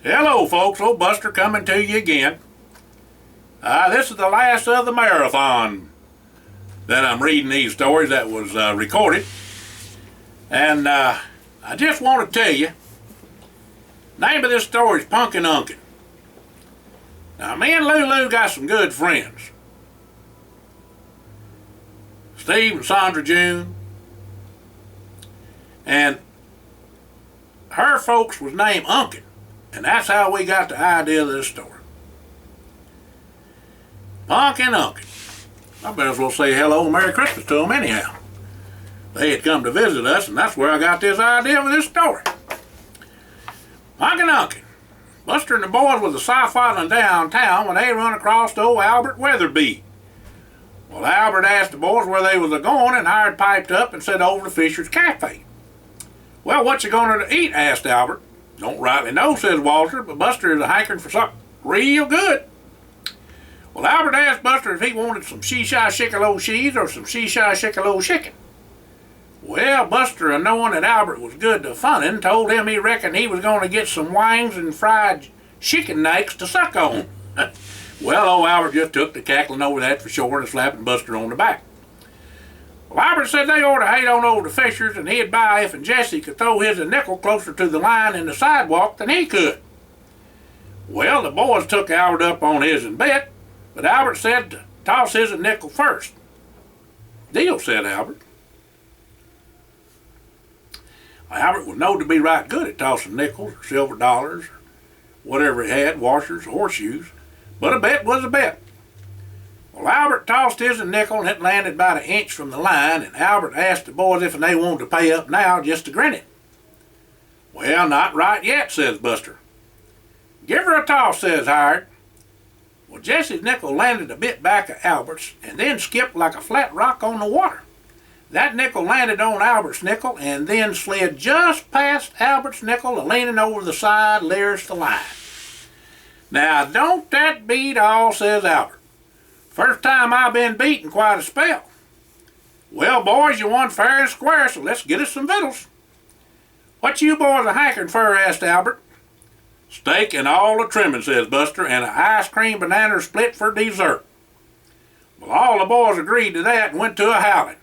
Hello folks, old Buster coming to you again. This is the last of the marathon that I'm reading these stories that was recorded. And I just want to tell you, name of this story is Punkin Unkin. Now me and Lulu got some good friends. Steve and Sandra June. And her folks was named Unkin. And that's how we got the idea of this story. Punkin Unkin. I better as well say hello and Merry Christmas to them anyhow. They had come to visit us, and that's where I got this idea for this story. Punkin Unkin. Buster and the boys was sci-fiing downtown when they run across old Albert Weatherby. Well, Albert asked the boys where they was going, and Hired piped up and said over to Fisher's Cafe. Well, what you gonna eat? Asked Albert. Don't rightly know, says Walter, but Buster is a hankering for something real good. Well, Albert asked Buster if he wanted some she-shy shickalo cheese or some she-shy shickalo chicken. Well, Buster, knowing that Albert was good to funnin', told him he reckoned he was going to get some wings and fried chicken necks to suck on. Well, old Albert just took to cackling over that for sure and slapping Buster on the back. Well, Albert said they ought to hate on over the Fishers, and he'd buy if and Jesse could throw his a nickel closer to the line in the sidewalk than he could. Well, the boys took Albert up on his and bet, but Albert said to toss his a nickel first. Deal, said Albert. Albert was known to be right good at tossing nickels or silver dollars or whatever he had, washers, horseshoes, but a bet was a bet. Well, Albert tossed his a nickel and it landed about an inch from the line, and Albert asked the boys if they wanted to pay up now just to grin it. Well, not right yet, says Buster. Give her a toss, says Hired. Well, Jesse's nickel landed a bit back of Albert's and then skipped like a flat rock on the water. That nickel landed on Albert's nickel and then slid just past Albert's nickel, leaning over the side nearest the line. Now, don't that beat all, says Albert. First time I've been beat in quite a spell. Well, boys, you won fair and square, so let's get us some victuals. What you boys a hankering for? Asked Albert. Steak and all the trimming, says Buster, and an ice cream banana split for dessert. Well, all the boys agreed to that and went to a howling.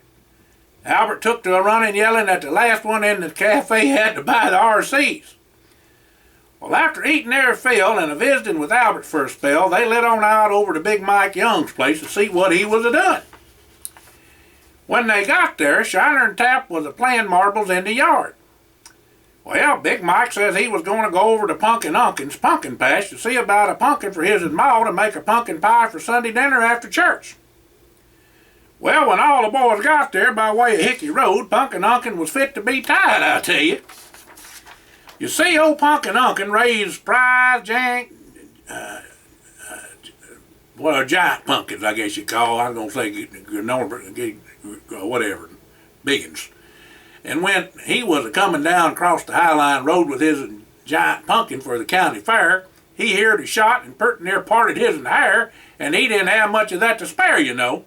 Albert took to a running, yelling that the last one in the cafe had to buy the RCs. Well, after eating their fill and visiting with Albert for a spell, they lit on out over to Big Mike Young's place to see what he was a-doing. When they got there, Shiner and Tap was a-playing marbles in the yard. Well, Big Mike says he was going to go over to Punkin Unkin's pumpkin patch to see about a pumpkin for his and Ma to make a pumpkin pie for Sunday dinner after church. Well, when all the boys got there by way of Hickey Road, Punkin Unkin was fit to be tied, I tell you. You see, old Punkin Unkin raised giant pumpkins, I guess you call. I was going to say, whatever, biggins. And when he was coming down across the Highline Road with his giant pumpkin for the county fair, he heard a shot and pert near parted his in the hair, and he didn't have much of that to spare, you know.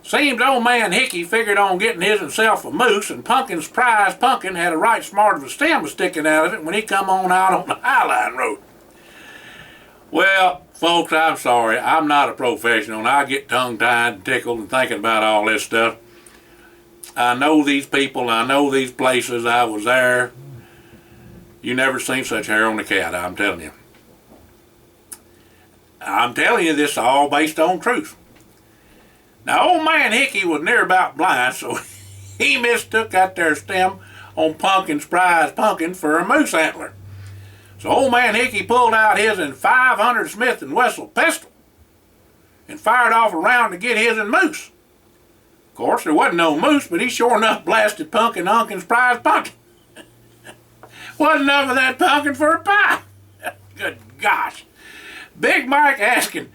Seems old man Hickey figured on getting his himself a moose, and Punkin's prize pumpkin had a right smart of a stem sticking out of it when he come on out on the Highline Road. Well, folks, I'm sorry. I'm not a professional, and I get tongue-tied and tickled and thinking about all this stuff. I know these people, I know these places. I was there. You never seen such hair on a cat, I'm telling you. I'm telling you this all based on truth. Now, old man Hickey was near about blind, so he mistook that there stem on Punkin's prize pumpkin for a moose antler. So old man Hickey pulled out his and 500 Smith & Wesson pistol and fired off a round to get his and moose. Of course, there wasn't no moose, but he sure enough blasted Punkin Unkin's prize pumpkin. Wasn't enough of that pumpkin for a pie. Good gosh. Big Mike asking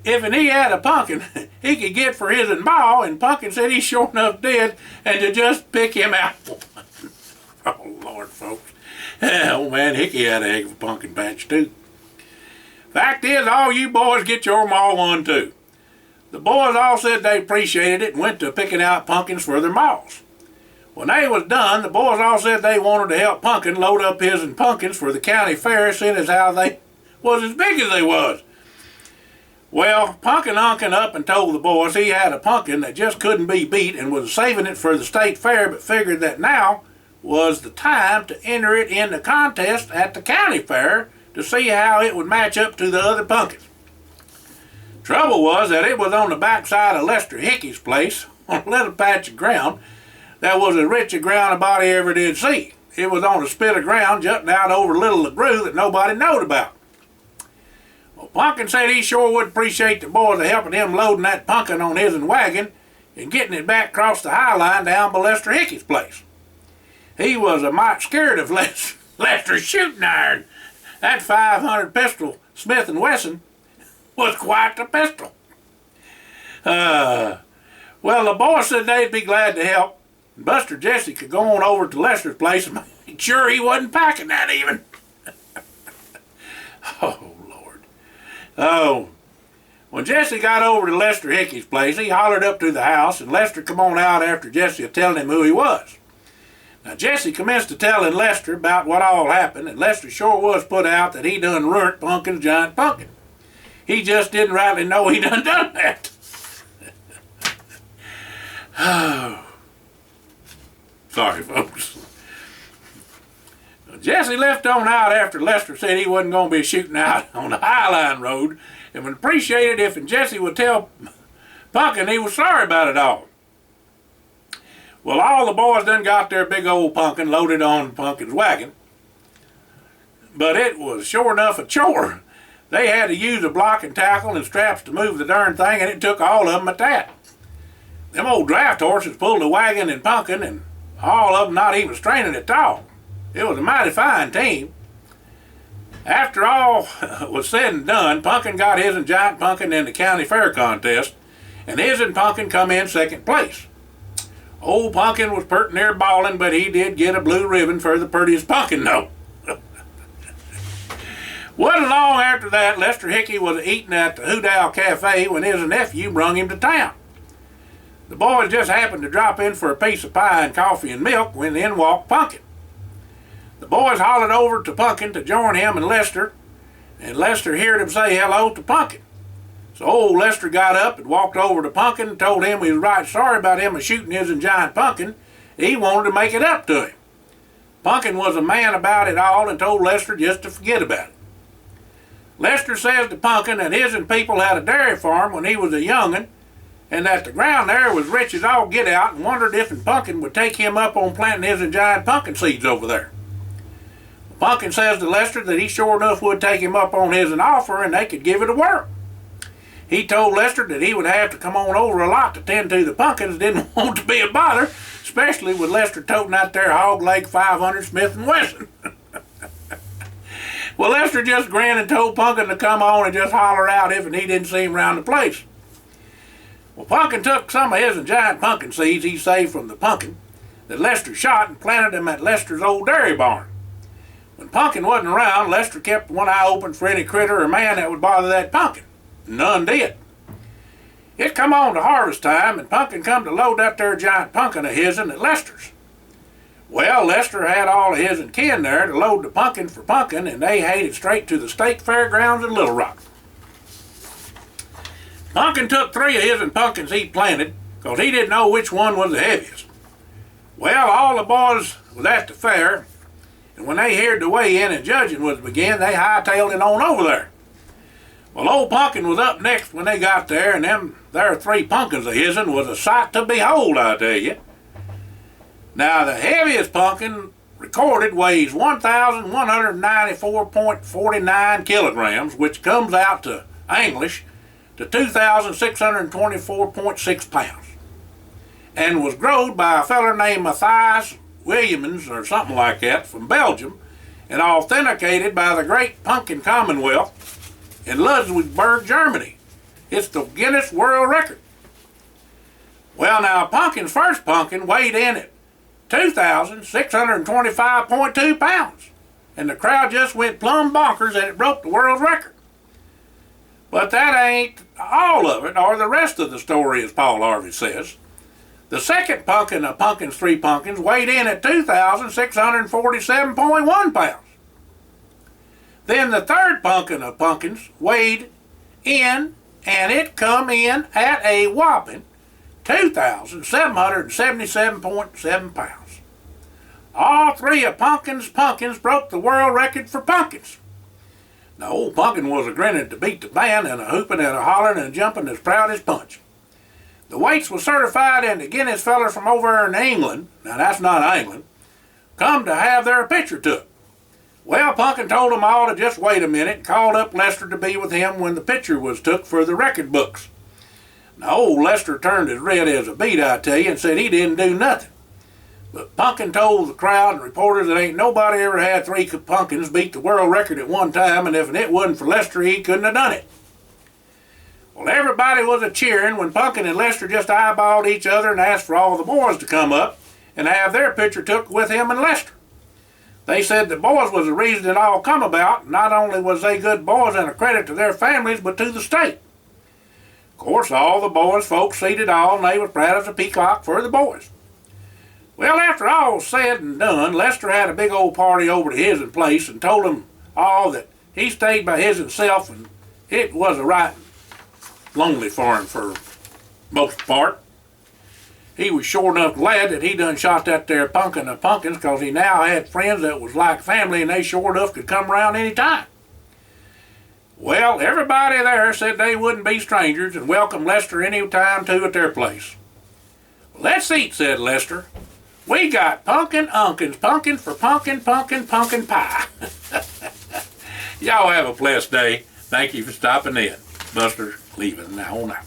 if he had a pumpkin he could get for his and Ma, and Punkin said he sure enough did, and to just pick him out one. Oh, Lord, folks. Old man Hickey had a heck of a pumpkin patch, too. Fact is, all you boys get your Ma one, too. The boys all said they appreciated it and went to picking out pumpkins for their ma's. When they was done, the boys all said they wanted to help Punkin load up his and pumpkins for the county fair, seeing as how they was as big as they was. Well, Punkin Unkin up and told the boys he had a pumpkin that just couldn't be beat and was saving it for the state fair, but figured that now was the time to enter it in the contest at the county fair to see how it would match up to the other pumpkins. Trouble was that it was on the backside of Lester Hickey's place on a little patch of ground that was as rich a ground a body ever did see. It was on a spit of ground jutting out over Little LeGrew that nobody knowed about. Well, Punkin said he sure would appreciate the boys helping him loading that pumpkin on his wagon and getting it back across the high line down by Lester Hickey's place. He was a mite scared of Lester's shooting iron. That 500 pistol Smith & Wesson was quite the pistol. Well, the boys said they'd be glad to help. Buster Jesse could go on over to Lester's place and make sure he wasn't packing that even. Oh, Lord. Oh, when Jesse got over to Lester Hickey's place, he hollered up to the house, and Lester come on out after Jesse telling him who he was. Now, Jesse commenced to telling Lester about what all happened, and Lester sure was put out that he done ruined Punkin's giant pumpkin. He just didn't rightly know he done that. Oh. Sorry, folks. Jesse left on out after Lester said he wasn't going to be shooting out on the Highline Road and would appreciate it if Jesse would tell Punkin he was sorry about it all. Well, all the boys done got their big old pumpkin loaded on Punkin's wagon, but it was sure enough a chore. They had to use a block and tackle and straps to move the darn thing, and it took all of them at that. Them old draft horses pulled the wagon and Punkin, and all of them not even straining at all. It was a mighty fine team. After all was said and done, Punkin got his and giant pumpkin in the county fair contest, and his and Punkin come in second place. Old Punkin was pert near bawling, but he did get a blue ribbon for the purtiest pumpkin, though. Wasn't long after that, Lester Hickey was eating at the Hoodow Cafe when his nephew brung him to town. The boys just happened to drop in for a piece of pie and coffee and milk when in walked Punkin. The boys hollered over to Punkin to join him and Lester heard him say hello to Punkin. So old Lester got up and walked over to Punkin and told him he was right sorry about him shooting his and giant pumpkin. He wanted to make it up to him. Punkin was a man about it all and told Lester just to forget about it. Lester says to Punkin that his and people had a dairy farm when he was a young'un, and that the ground there was rich as all get out, and wondered if Punkin would take him up on planting his and giant pumpkin seeds over there. Punkin says to Lester that he sure enough would take him up on his and offer, and they could give it a whirl. He told Lester that he would have to come on over a lot to tend to the pumpkins, didn't want to be a bother, especially with Lester toting out their hog leg 500 Smith & Wesson. Well, Lester just grinned and told Punkin to come on and just holler out if he didn't see him around the place. Well, Punkin took some of his and giant pumpkin seeds he saved from the pumpkin that Lester shot and planted them at Lester's old dairy barn. When Punkin wasn't around, Lester kept one eye open for any critter or man that would bother that pumpkin. None did. It come on to harvest time, and Punkin come to load up their giant pumpkin of his'n at Lester's. Well, Lester had all of his and kin there to load the pumpkin for Punkin, and they headed straight to the state fairgrounds in Little Rock. Punkin took 3 of his and pumpkins he planted, because he didn't know which one was the heaviest. Well, all the boys was at the fair, and when they heard the weigh-in and judging was begin, they hightailed it on over there. Well, old Punkin was up next when they got there, and them there 3 pumpkins of his'n was a sight to behold, I tell you. Now, the heaviest pumpkin recorded weighs 1,194.49 kilograms, which comes out to English to 2,624.6 pounds, and was growed by a feller named Matthias Williams or something like that from Belgium, and authenticated by the Great Punkin Commonwealth in Ludwigsburg, Germany. It's the Guinness World Record. Well, now, Punkin's first pumpkin weighed in at 2,625.2 pounds, and the crowd just went plumb bonkers and it broke the world record. But that ain't all of it, or the rest of the story, as Paul Harvey says. The second punkin of Punkin's Three Pumpkins weighed in at 2,647.1 pounds. Then the third punkin of Pumpkins weighed in, and it come in at a whopping 2,777.7 pounds. All three of Pumpkins broke the world record for pumpkins. Now, old Punkin was a grinning to beat the band and a hooping and a hollering and jumping as proud as punch. The weights was certified, and the Guinness fellers from over in England, now that's not England, come to have their picture took. Well, Punkin told them all to just wait a minute and called up Lester to be with him when the picture was took for the record books. Now, old Lester turned as red as a beet, I tell you, and said he didn't do nothing. But Punkin told the crowd and reporters that ain't nobody ever had three pumpkins beat the world record at one time, and if it wasn't for Lester, he couldn't have done it. Well, everybody was a-cheering when Punkin and Lester just eyeballed each other and asked for all the boys to come up and have their picture took with him and Lester. They said the boys was the reason it all come about. Not only was they good boys and a credit to their families, but to the state. Of course, all the boys folks seen it all, and they was proud as a peacock for the boys. Well, after all was said and done, Lester had a big old party over to his place and told them all that he stayed by his himself, and it was a right lonely for him for most part. He was sure enough glad that he done shot that there Punkin of Pumpkins, because he now had friends that was like family, and they sure enough could come around any time. Well, everybody there said they wouldn't be strangers and welcome Lester any time too at their place. "Let's eat," said Lester. "We got Punkin Unkins, pumpkin for pumpkin pie." Y'all have a blessed day. Thank you for stopping in. Buster leaving now on out.